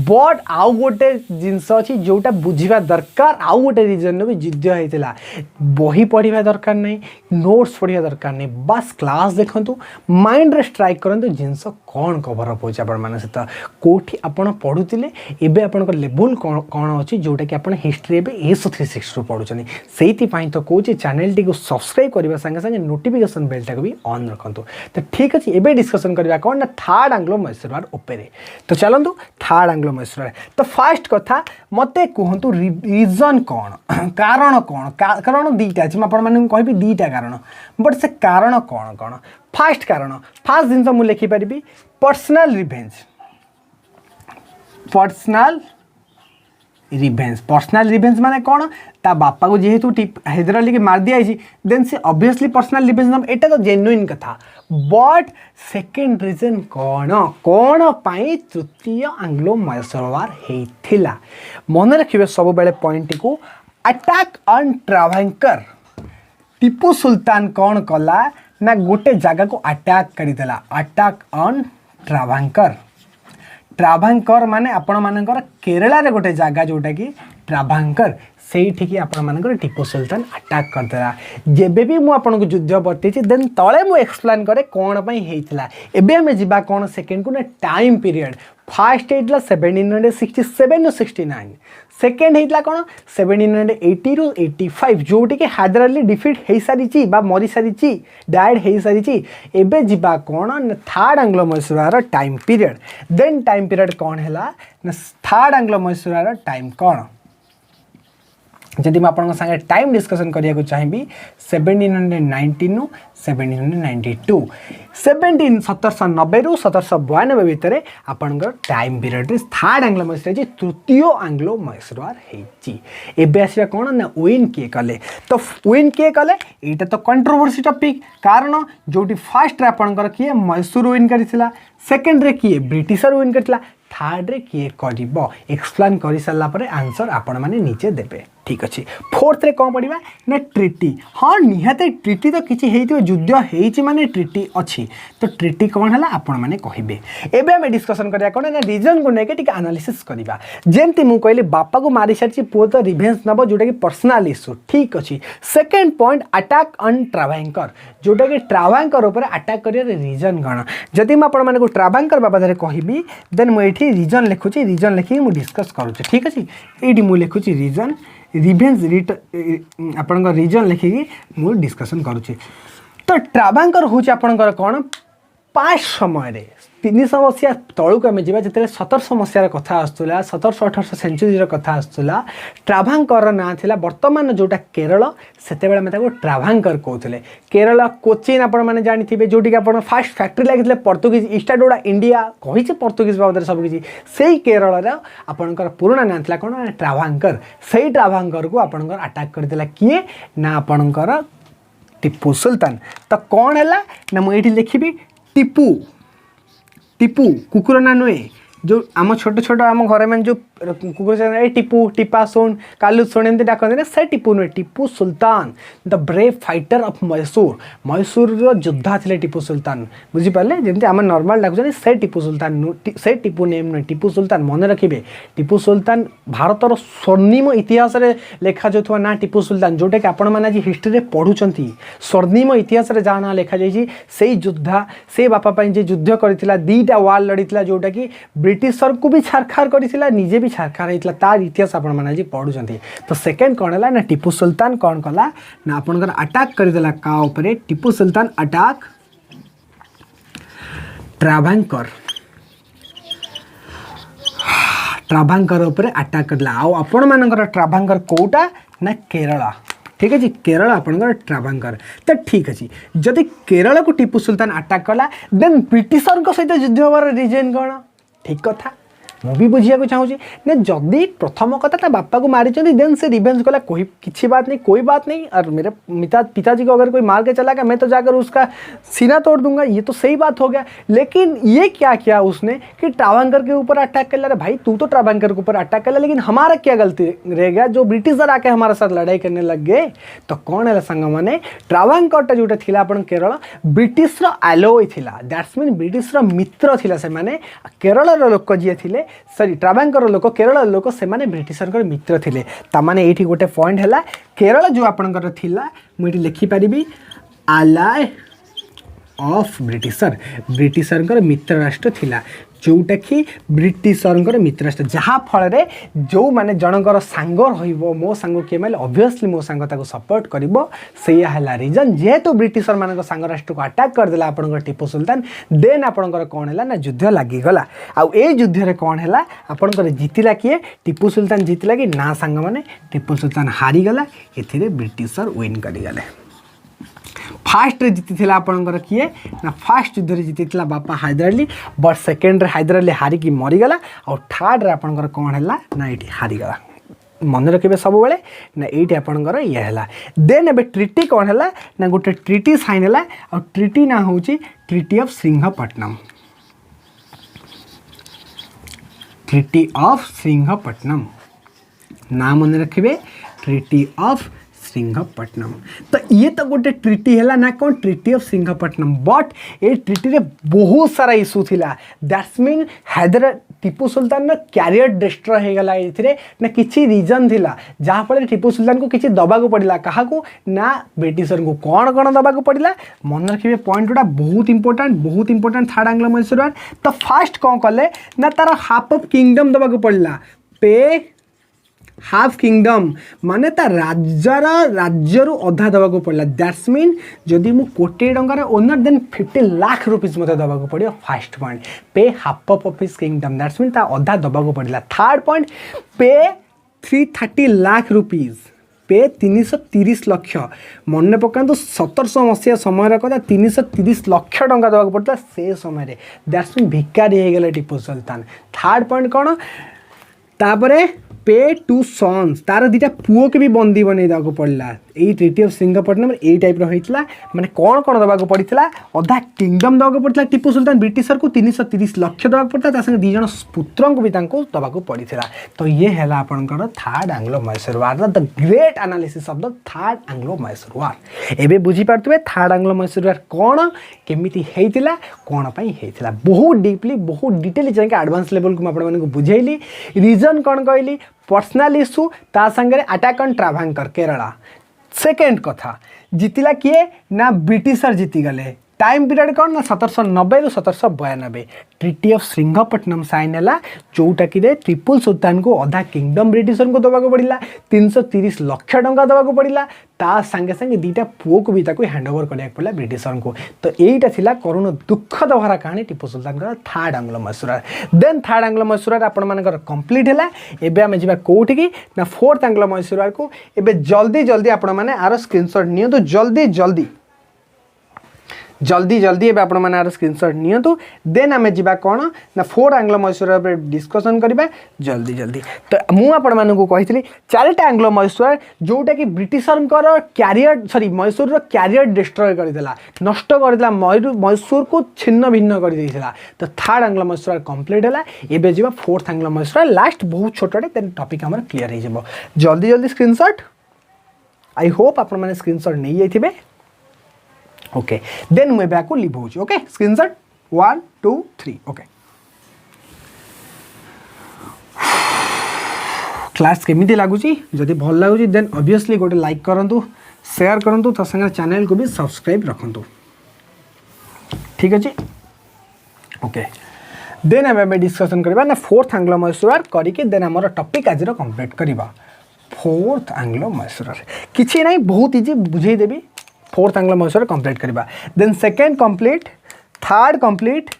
बट आउ गोटे जिंस अछि जोटा बुझिबा दरकार आउ गोटे रीजन भी युद्ध होता बही पढ़ा दरकार नहीं नोट्स पढ़ा दरकार नहीं बस क्लास देखु माइंड रे स्ट्राइक करूँ जिनस कौन कवर अप हो सहित कौटी आप पढ़ुले एवं आप लेवल कौन अच्छी जोटा कि आप हिस्ट्री एवं AS360 रू पढ़ुं से तो कौच चैनल टी को सब्सक्राइब करने संगे संगे नोटिफिकेशन बेल टाक भी ऑन रखु तो ठीक अच्छे एवं डिस्कसन करवा कौन ना थर्ड आंग्लो मैसूर वार उपरे तो चलतु थर्ड आंग्लो मैसूर तो फास्ट कथा मते कहतु रीजन कौन कारण कौन कारण दीटा अच्छे मुझे कहि दीटा कारण बट से कारण कौन कौन फास्ट कारण फास्ट जिन मुझे लिखिपारि पर्सनल रिवेंज माने कौन ता बापा को जेहेतु हैदर अली के मार दिया देन से ऑब्वियसली पर्सनल रिवेंज नाम एटा तो जेन्युइन कथा बट सेकेंड रीजन कौन पाई तृतीय आंग्लो मैसूर वार हेथिला मन रखिबे सब बेले पॉइंट को अटैक ऑन ट्रावेंकर टीपू सुल्तान कौन कला ना गोटे जगह को अटैक करदेला अटैक ऑन ट्रावेंकर माने आपण मानकर केरला रे गोटे जगह जोटा कि ट्रावेंकर से आपण टीपू सुल्तान अटैक करदेला जेबे भी मुझे आपको युद्ध बतई देन तले मुझे एक्सप्लेन करे कौन होता एबे हमें जीवा कौन सेकेंड को ना टाइम पीरियड फास्ट होता 1767 टू 69 सेकेंड होता कौन 1780 टू 85 जोटी कि हैदर अली डिफिट हो सारी मरी सारी डायड हो सारी एबे जीवा कौन third Anglo Mysore war time period then time period कौन है ना third Anglo Mysore war time कौन जदि मैं आपन संगे टाइम डिस्कसन करिया को चाहिए 1719 नु 1792 1790 रु 1792 भितर आपन time period third Anglo Mysore तृतीय आंग्लो मैसूर वार हेची एबे आसीबा कोन ना विन किए कले तो विन किए कले एटा तो कंट्रोवर्सी टॉपिक कारण जोटी फर्स्ट रे आपन किए मैसूर विन करिसला सेकंड रे किए ब्रिटिशर विन करथिला थर्ड रे किए करिबो एक्सप्लेन करि साला परे आंसर आपण माने नीचे देबे ठीक अच्छे फोर्थ रे कौन पढ़ा ना ट्रिटी हाँ निहाते ट्रिटी तो किसी युद्ध हो माने ट्रिटी अच्छी तो ट्रिटी कौन है आपण मैंने कहे एवं आम डिस्कसन करा कौन ना रिजन को लेकिन एनालिसिस करवा जमती मुझे कहली बापा को मारी सारी पुओ तो रिवेंज नब जोटा कि पर्सनल इश्यू ठीक अच्छे सेकेंड पॉइंट अटैक ऑन ट्रावेंकर जोटा कि ट्रावेंकर उपर अटैक कर रिजन कौन जदि मुझे ट्रावेंकर बाबद कहि देन मुझे रिजन लिखुची रिजन लिखिक मुझे डिस्कस करुँचे ठीक अच्छे ये मुझे लिखुची रिजन रिवेंज आपण रीजन लिखिकी मुझे डिस्कसन करुँचे तो ट्रावेंकर हूँ आपंकर कौन 5 समय 300 मसीहा तलुक आम जा जो 1700 मसीहार कथा आसूला 1700-1800 सेंचुरी कथा आसूला ट्रावेंकर ना था बर्तमान जोटा केरल से ट्रावेंकर कहते केरल कोचिन आपण मैंने जानी जोटी कि आप फास्ट फैक्ट्री लगे पर्तुगीज इस्टाडोडा इंडिया कही पर्तुगीज बाबद सबकि से केरल आपंकर पुराणा ना था कौन ट्रावेंकर से ट्रावेंकर को आपंकर अटैक करदेला किए ना आपंकर टीपू सुल्तान तो कौन है ना मुझे लिखी टीपू टीपू कुकुर ना नुए जो आम छोट छोट आम घर में जो कुकुर टीपू टीपा सुन कालू सुन एमती डाकते से टीपू नुए Tipu Sultan the brave fighter of Mysore Mysore योद्धा थे टीपू सुल्तान बुझीपारे जमी आम नॉर्मल डाकुचे से टीपू सुल्तान से टीपू नेम नुए टीपू सुल्तान मन रखिए टीपू सुल्तान भारतर स्वर्णिम इतिहास लेखा जाऊँ ना टीपू सुल्तान जोटा कि आपण मैंने आज हिस्ट्री पढ़ुं स्वर्णिम इतिहास जहाँ ना लिखा जाइए से योद्धा से बापा युद्ध करता दीटा वार लड़ी जोटा कि ब्रिटिशर को भी छारखार करथिला निजे भी छारखार होता तार इतिहास आपण मैंने आज पढ़ुं तो सेकेंड कौन है ना टीपू सुल्तान कौन कला ना आपनकर अटैक करदेला का उपरे टीपू सुल्तान अटैक ट्रावेंकर उपरे अटैक करला आउ आपण मानकर ट्रावेंकर कोटा ना केरला ठीक है केरल आपंकर ट्रावेंकर तो ठीक अच्छे जदि केरल को टीपू सुल्तान अटैक कला देन ब्रिटिशर सहित युद्ध हमार रिजन कौन ठीक कथा मुझे बुझा चाहूँगी ना जदि प्रथम कथा बापा को मारी देन से रिवेंज कला कोई किसी बात नहीं, कोई बात नहीं। और मेरे पिताजी को अगर कोई मार के चला गया मैं तो जाकर उसका सीना तोड़ दूंगा, ये तो सही बात हो गया। लेकिन ये क्या किया उसने कि ट्रावंकर के ऊपर अटैक कर लिया। भाई तू तो ट्रावंकर के ऊपर अटैक कर लिया, लेकिन हमारा क्या गलती रह गया जो ब्रिटिशर आके हमारे साथ लड़ाई करने लग गए। तो कौन है सांग मैंने ट्रावंकरटा जोटा थिला अपन केरल ब्रिटिशर एलोई थिला, दैट्स मीन ब्रिटिशर मित्र थिला से माने केरल लोक जी थिले सॉरी ट्रावंकर लोक केरल लोक से माने ब्रिटिशर मित्र थिले। तामाने एठी गोटे पॉइंट हैला केरल जो आपनकर थिला मुझे लिखि पारिबी आलाय ऑफ ब्रिटिशर, ब्रिटिशर मित्र राष्ट्र थिला जोटा कि ब्रिटिशर मित्र राष्ट्र, जहाँ फल जो माने जनकर सांग रहिबो मो सांग किए माने ऑब्वियसली मो सांग ताको सपोर्ट करिवो सेया हला रीजन। जेहेतु ब्रिटिशर मान सांग राष्ट्र को अटैक करदेला आपनकर टीपू सुल्तान, देन आपनकर कौन है ना युद्ध लागिगला। आउ ए युद्ध रे कौन है आपनकर जीतिला किए टीपू सुल्तान जीतिला कि ना सांग माने टीपू सुल्तान हारीगला, एथिरे ब्रिटिशर विन करिगले। फास्ट रे जीती थिला आपनकर किए ना फास्ट युद्ध रे जीती थिला बापा हैदर अली, बट सेकेंड रे हैदर अली हारी की मरीगला। और थर्ड रे आपनकर कौन है ना ये हारीगला। मन रखिए सब बेले ना ये आपनकर ये है। देन एबे ट्रिटी कौन है ना गोटे ट्रिटी साइन है और ट्रिटी ना हूँ treaty of Srirangapatnam, treaty of Srirangapatnam ना मन रखिए ट्रिटी ऑफ श्रीरंगपट्टनम। तो ये तो गोटे ट्रिटी है ना कौन ट्रिटी ऑफ श्रीरंगपट्टनम, बट ये ट्रिटी रे बहुत सारा इश्यू थिला। That's mean Hyder Tipu Sultan career destroy हो गला एथिरे ना किछि रीजन थिला जहाँ फल टीपू सुल्तान को किछि दबाक पड़ा क्या ना ब्रिटिशर को कौन कौन दबाक पड़ा मन रखिए पॉइंट गुड़ा बहुत important third Anglo Mysore war. तो फास्ट कौन कले ना तार हाफ ऑफ किंगडम दबाक पड़ा पे हाफ किंगडम माने ता राज्यर अधा दबाक पड़ा। दैट्स मीन जदि मु कोटी टंकार ओनर देन 50 लाख रुपीज मत दबाक पड़ो। फास्ट पॉइंट पे half of his kingdom, that's mean ता अधा दबाक पड़ा। थर्ड पॉइंट पे 330 लाख रुपीज, पे 330 लक्ष। मन पकातु 1700 मसीहा समय कथा 330 लक्ष टंका दबाक पड़ता से समय। दैट्स मीन भिकारी हो गले टीपू सुल्तान। थर्ड पॉइंट कौन तापरे पे टू सन्स तार दुटा पुओ के भी बंदी बन देवाक पड़ा। यही ट्रिटी ऑफ श्रीरंगपट्टनम यही टाइप रहीता माने कौन कौन दबाक पड़ा अधा किंगडम दबाक पड़ा टीपू सुल्तान ब्रिटिशर को 330 लक्ष दबाक पड़ा संगे 2 जन पुत्र को भी दबाक पड़ा। तो ये है आपंकर third Anglo Mysore war the great analysis of the third Anglo Mysore war. एबे बुझी पार्थिबे थर्ड एंग्लो मैसूर वार कौन केमिति हेइतिला कौन पई हेइतिला बहुत डीपली बहुत डिटेल जाके एडवांस लेवल को आपण मानको बुझेइली। रीजन कौन कहली पर्सनल इश्यू ता संगे अटैक ऑन ट्रावंकर केरला। सेकेंड कथा जीतिला किए ना ब्रिटिशर जीति गले। टाइम पीरियड कौन ना 1790 रु 1792 ट्रिटी ऑफ श्रीरंगपट्टनम साइन है जोटा कि टीपू सुल्तान को अधा किंगडम ब्रिटिशर को दबाक पड़ा 330 लक्ष टंका दबाक पड़ा ता संगे संगे 2टा पुओ को भी हैंड ओवर करा पड़ा ब्रिटिशर को। तो यहीटा थिला करुण दुखद भरा कहानी Tipu Sultan third Anglo Mysore. Then third Anglo Mysore आपण मानकर कंप्लीट है। एबे आमे जिबा कोठी की ना फोर्थ एंग्लो मैसूर को। एबे जल्दी जल्दी आपण माने आरो स्क्रीनशॉट नियो तो जल्दी जल्दी एबे आपण माने आरो स्क्रीनशॉट नियंतु। देन आमे जिबा कोन ना फोर्थ एंग्लो मैसूर पे डिस्कशन करिबा जल्दी जल्दी। तो मु आपण माने को कहितली चारटा एंग्लो मैसूर जोटा कि ब्रिटिशर कैरियर सॉरी मैसूर रो कैरियर डिस्ट्रॉय कर देला नष्ट कर देला मैसूर को छिन्न भिन्न कर देला। तो थर्ड एंग्लो मैसूर कंप्लीट हैला। एबे जिबा फोर्थ एंग्लो मैसूर लास्ट बहुत छोटटे देन टॉपिक हमर क्लियर हो जिवो। जल्दी जल्दी स्क्रीनशॉट आई होप आपण माने स्क्रीनशॉट नै जाइथिबे। ओके देन मुझे बैक को लिभ होची। Okay screenshot 1 2 3। ओके क्लास केमिति लागुची जदि भल लागुची देन ऑब्वियसली गोटे लाइक करंतु शेयर करंतु तो संगे चैनल को भी सब्सक्राइब रखंतु। ठीक अछि ओके देन आम डिस्कसन करबा ना फोर्थ एंग्लो मैसूर करिके देन हमर टॉपिक आज रो कंप्लीट करबा। फोर्थ एंग्लो मैसूर किछि नै बहुत इजी बुझेई देबी। फोर्थ एंग्लो मैसूर कंप्लीट करबा। Then second complete third complete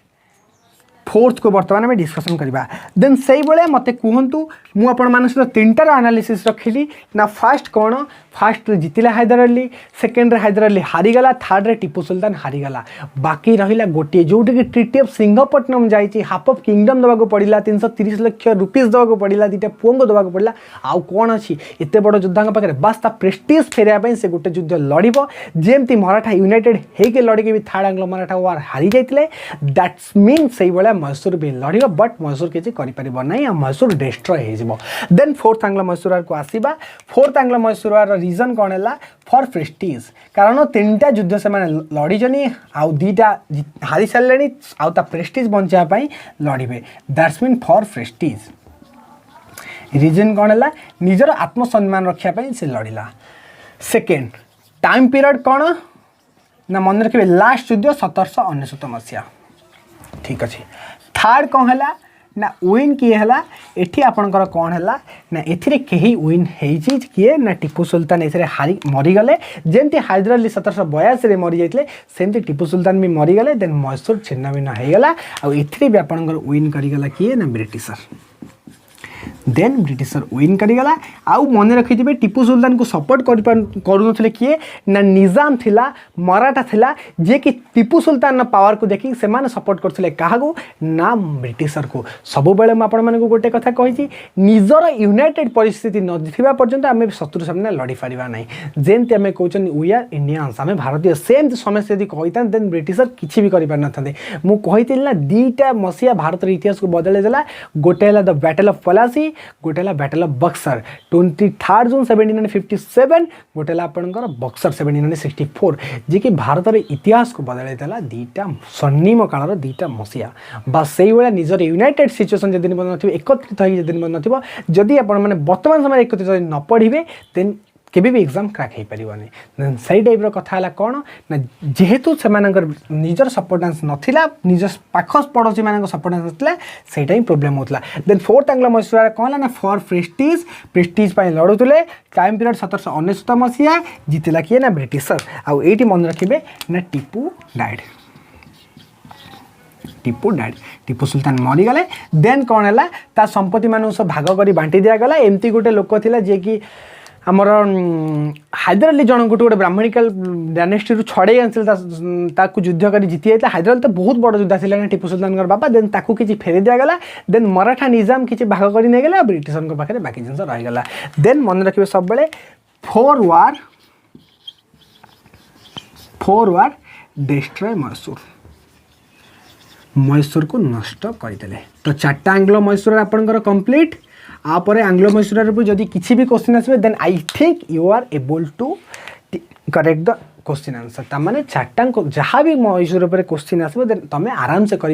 fourth को बर्तमान आम डिस्कसन करवा देन से भाया मत कहतु मुझे तीनटार आनालीसिस रखिली ना फास्ट कौन फास्ट जितिला हैदर अली सेकेंड हैदर अली हारीगला थर्ड रे टीपू सुल्तान हारीगला बाकी रहा गोटे जोटि कि ट्रिटी ऑफ सिंहपट्टनम जाइए हाफ ऑफ किंगडम देवाक पड़ा 330 लाख रुपीज देवाक पड़ा दुईटा पुओं को देवाक पड़ा आउ कौन अच्छी एत बड़ योद्धा पाखे बास ता प्रेस्टीज फेरवाई से गोटे युद्ध लड़ब जमती मराठा यूनाइटेड होके लड़के भी थर्ड आंग्लो मराठा वार हारी जाते दैट्स मीन से भाया मैसूर भी लड़ बट मैसूर किसी कर मैसूर डिस्ट्रॉय हो देन फोर्थ आंग्लो मैसूर को आसवा फोर्थ आंग्लो मैसूर रीजन कौन है फॉर प्रेस्टीज कारण तीनटा युद्ध से लड़ीचनी आउ दीटा हारी सारे आउ ता प्रेस्टीज बचापी लड़े that's mean for prestige reason कौन है निजर आत्मसम्मान रखापी से लड़ला सेकेंड टाइम पीरियड कौन ना मन रखिए लास्ट युद्ध 1799 मसीहा ठीक अच्छे थर्ड कौन है ना विन किए है एठी आपणकर कौन है ना एथिरे कहीं विन होइछि किए ना टीपू सुल्तान एथिरे हारी मरीगले जमती हैदर अली 1782 मरी जाते सेमती टीपू सुल्तान भी मरीगले देन मैसूर छिन्न भिन्न होगला आथिरे भी आपणकर विन करिगला किए ना ब्रिटिशर देन ब्रिटिशर विन करिगला आउ मन रखिथे टीपू सुल्तान को सपोर्ट करूनथले किए ना निजाम थिला मराठा थिला जे कि टीपू सुल्तान पावर को देखि से माने सपोर्ट करथिले काहागो ना ब्रिटिशर को सब बेले म आपण मानको गोटे कथा कहिछि निजर यूनाइटेड परिस्थिति न थिबा पर्यंत आमे शत्रु सामने लड़ी पारिबा नै जेंति आमे कहउछन वी आर इंडियंस आमे भारतीय सेम समस्या यदि कहितान देन ब्रिटिशर किछि भी करि पार नथांदे मु कहितिल ना दीटा मसिया भारत इतिहास को बदले देला गोटे द बैटल ऑफ पलासी गोटेला बैटल ऑफ बक्सर 23 जून 1757 गोटेला आपणकर बक्सर 1764 जी कि भारत इतिहास को बदल देला दीटा स्वर्णिम कालर दीटा मसीहा बस से भाया निजर यूनाइटेड सिचुएसन जदि नथिबो एकत्रित होई जदि नथिबो जदि आपण माने वर्तमान समय एकत्रित न पढ़िबे देन केबे भी एग्जाम क्रैक हो पारे सही टाइप कथा है कौन ना जेहेतु से निजर सपोर्टेंस नाला निज पाख पड़ोसी मान सपोर्टेंस नाला से प्रोब्लेम होता देन फोर्थ आंग्लो मैसूर कौन है ना फॉर प्रेस्टीज प्रेस्टीज लड़ुले टाइम पीरियड 1799 मसीहा जीतला किए ना ब्रिटिशर आउ ये मन रखिए ना टीपू डाइड टीपू सुल्तान मरीगले देन कौन है ता संपत्ति मान सब भाग कर बांटी दिगला एमती गोटे लोक थिला जे कि आमर हैदर अली जन गोटे ब्राह्मणिकल डायनेस्टी छड़े आनता युद्ध कर जीति जाता हैदर अली तो बहुत बड़ युद्ध था ना टीपू सुल्तान बाबा देन ताकू किसी फेरी दिगला देन मराठा निजाम किसी भाग कर नहीं गला ब्रिटिशर पाखे बाकी जिन रहीगला देन मन रखिए सब बेले फोर वार डिस्ट्रॉय मैसूर को नष्ट करते तो चार्टा आंग्लो मैसूर आपंकर कंप्लीट आपर आंग्लो मैसूर जदि किसी भी क्वेश्चन आसबे then I think you are able to correct the question answer तामाने चार्टा जहाँ भी मैसूर पर क्वेश्चन आसबे देन तुम आराम से कर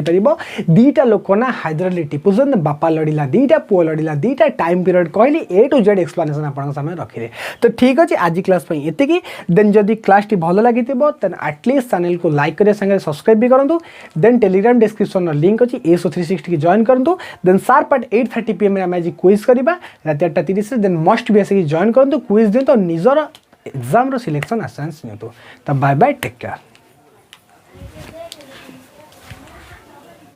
दीटा लोक ना हैदर अली टीपू सुल्तान बापा लड़िला दीटा पुओ लड़िला दीटा टाइम पीरियड कहली ए टू जेड एक्सप्लेनेशन आपन सामने रखिले तो ठीक अच्छे आज क्लास ये देन जदि क्लास टी भल लगी देन एटलिस्ट चैनल को लाइक करिया संगे सब्सक्राइब भी करूँ देन टेलीग्राम डिस्क्रिप्शन लिंक अच्छी ASO360 की जॉइन करूँ देन शार्प एट 8:30 PM आम आज क्विज करवा रात 8:30 देन मस्ट भी आसिक जॉइन करूँ क्विज दिखाँ तो निजर एग्जाम सिलेक्शन आसांस नियंतु तो बाय बाय टेक केयर।